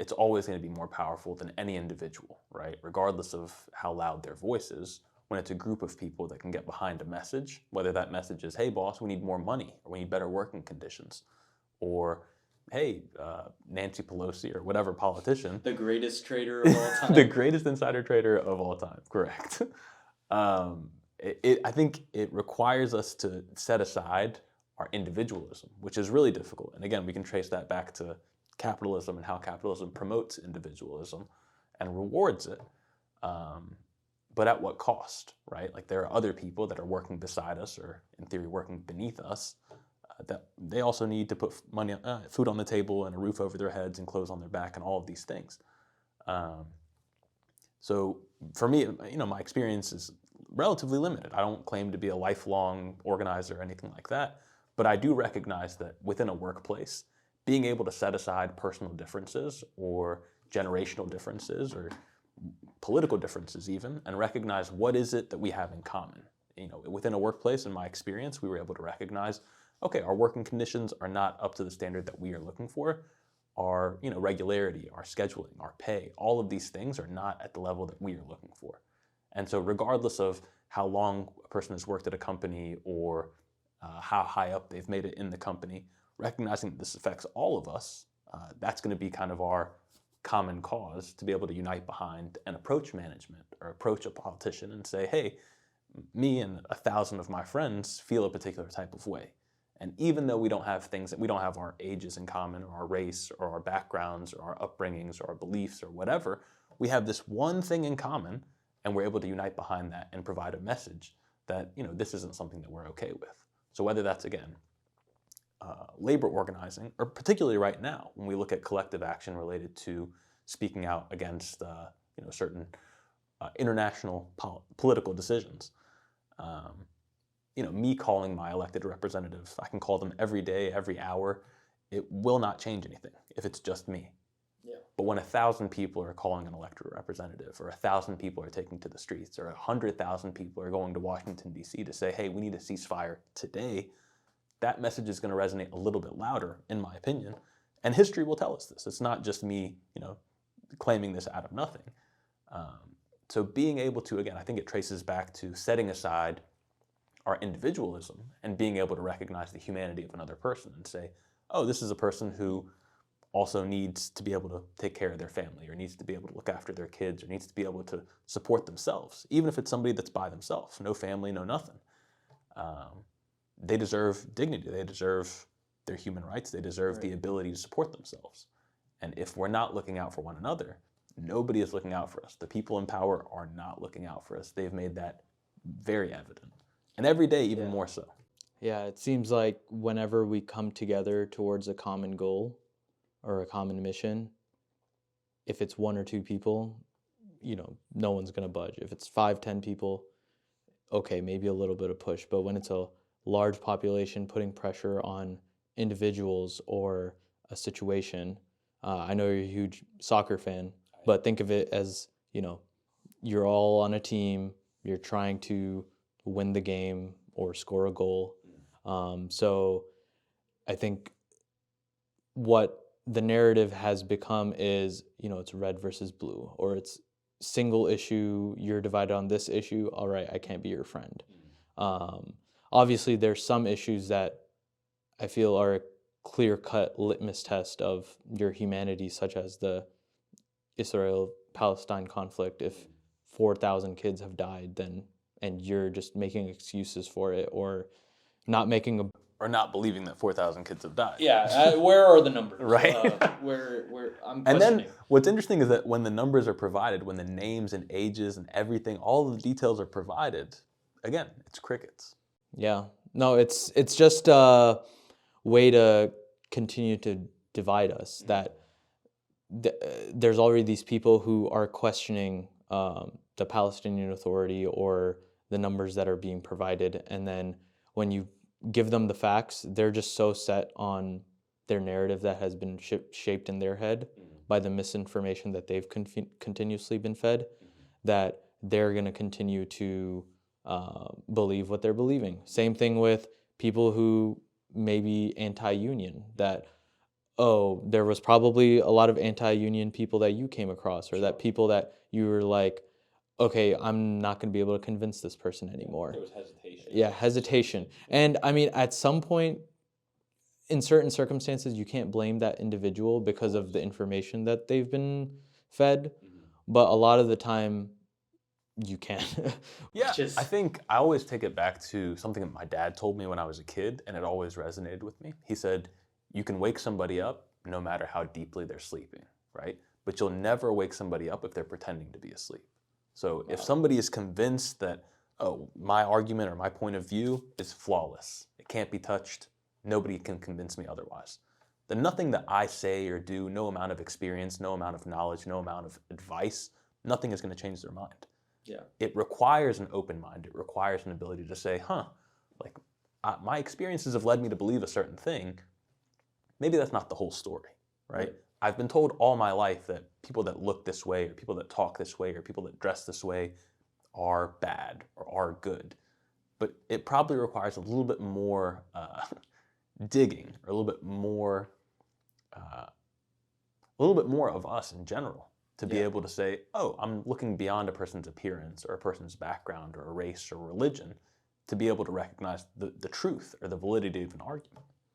it's always going to be more powerful than any individual, right? Regardless of how loud their voice is, when it's a group of people that can get behind a message, whether that message is, hey, boss, we need more money, or we need better working conditions, or hey, Nancy Pelosi or whatever politician. The greatest trader of all time. The greatest insider trader of all time, correct. I think it requires us to set aside our individualism, which is really difficult. And again, we can trace that back to capitalism and how capitalism promotes individualism and rewards it. But at what cost, right? Like there are other people that are working beside us or in theory working beneath us that they also need to put money, food on the table and a roof over their heads and clothes on their back and all of these things. So for me, my experience is relatively limited. I don't claim to be a lifelong organizer or anything like that, but I do recognize that within a workplace, being able to set aside personal differences or generational differences or political differences even, and recognize what is it that we have in common. Within a workplace, in my experience, we were able to recognize, okay, our working conditions are not up to the standard that we are looking for. Our regularity, our scheduling, our pay, all of these things are not at the level that we are looking for. And so regardless of how long a person has worked at a company or how high up they've made it in the company, recognizing that this affects all of us, that's going to be kind of our common cause to be able to unite behind and approach management or approach a politician and say, hey, me and 1,000 of my friends feel a particular type of way. And even though we don't have our ages in common or our race or our backgrounds or our upbringings or our beliefs or whatever, we have this one thing in common and we're able to unite behind that and provide a message that, this isn't something that we're okay with. So whether that's, again, labor organizing, or particularly right now, when we look at collective action related to speaking out against certain international political decisions. Me calling my elected representative, I can call them every day, every hour. It will not change anything if it's just me. Yeah. But when 1,000 people are calling an elected representative, or 1,000 people are taking to the streets, or 100,000 people are going to Washington, D.C. to say, hey, we need a ceasefire today, that message is going to resonate a little bit louder, in my opinion. And history will tell us this. It's not just me, claiming this out of nothing. So being able to, again, I think it traces back to setting aside our individualism and being able to recognize the humanity of another person and say, oh, this is a person who also needs to be able to take care of their family or needs to be able to look after their kids or needs to be able to support themselves, even if it's somebody that's by themselves, no family, no nothing. They deserve dignity. They deserve their human rights. They deserve the ability to support themselves. And if we're not looking out for one another, nobody is looking out for us. The people in power are not looking out for us. They've made that very evident. And every day, even more so. Yeah, it seems like whenever we come together towards a common goal or a common mission, if it's 1 or 2 people, no one's going to budge. If it's 5, 10 people, okay, maybe a little bit of push. But when it's a large population putting pressure on individuals or a situation, I know you're a huge soccer fan, but think of it as, you're all on a team, you're trying to win the game or score a goal. So I think what the narrative has become is, it's red versus blue, or it's single issue, you're divided on this issue, all right, I can't be your friend. Obviously, there's some issues that I feel are a clear-cut litmus test of your humanity, such as the Israel-Palestine conflict. If 4,000 kids have died, and you're just making excuses for it, or not making or not believing that 4,000 kids have died. Yeah, where are the numbers? Right. Where I'm questioning. And then what's interesting is that when the numbers are provided, when the names and ages and everything, all of the details are provided, again, it's crickets. Yeah. No, it's just a way to continue to divide us, that there's already these people who are questioning the Palestinian Authority or the numbers that are being provided, and then when you give them the facts, they're just so set on their narrative that has been shaped in their head by the misinformation that they've continuously been fed, that they're going to continue to believe what they're believing. Same thing with people who may be anti-union, that, oh, there was probably a lot of anti-union people that you came across, or that people that you were like, okay, I'm not going to be able to convince this person anymore. There was hesitation. Yeah, hesitation. And I mean, at some point, in certain circumstances, you can't blame that individual because of the information that they've been fed. But a lot of the time, you can. Yeah, Just- I think I always take it back to something that my dad told me when I was a kid, and it always resonated with me. He said, you can wake somebody up no matter how deeply they're sleeping, right? But you'll never wake somebody up if they're pretending to be asleep. So if somebody is convinced that, oh, my argument or my point of view is flawless, it can't be touched, nobody can convince me otherwise, then nothing that I say or do, no amount of experience, no amount of knowledge, no amount of advice, nothing is going to change their mind. Yeah. It requires an open mind. It requires an ability to say, like my experiences have led me to believe a certain thing. Maybe that's not the whole story, right? I've been told all my life that people that look this way, or people that talk this way, or people that dress this way are bad or are good. But it probably requires a little bit more digging, or a little bit more of us in general to be able to say, oh, I'm looking beyond a person's appearance or a person's background or a race or religion to be able to recognize the truth or the validity of an argument.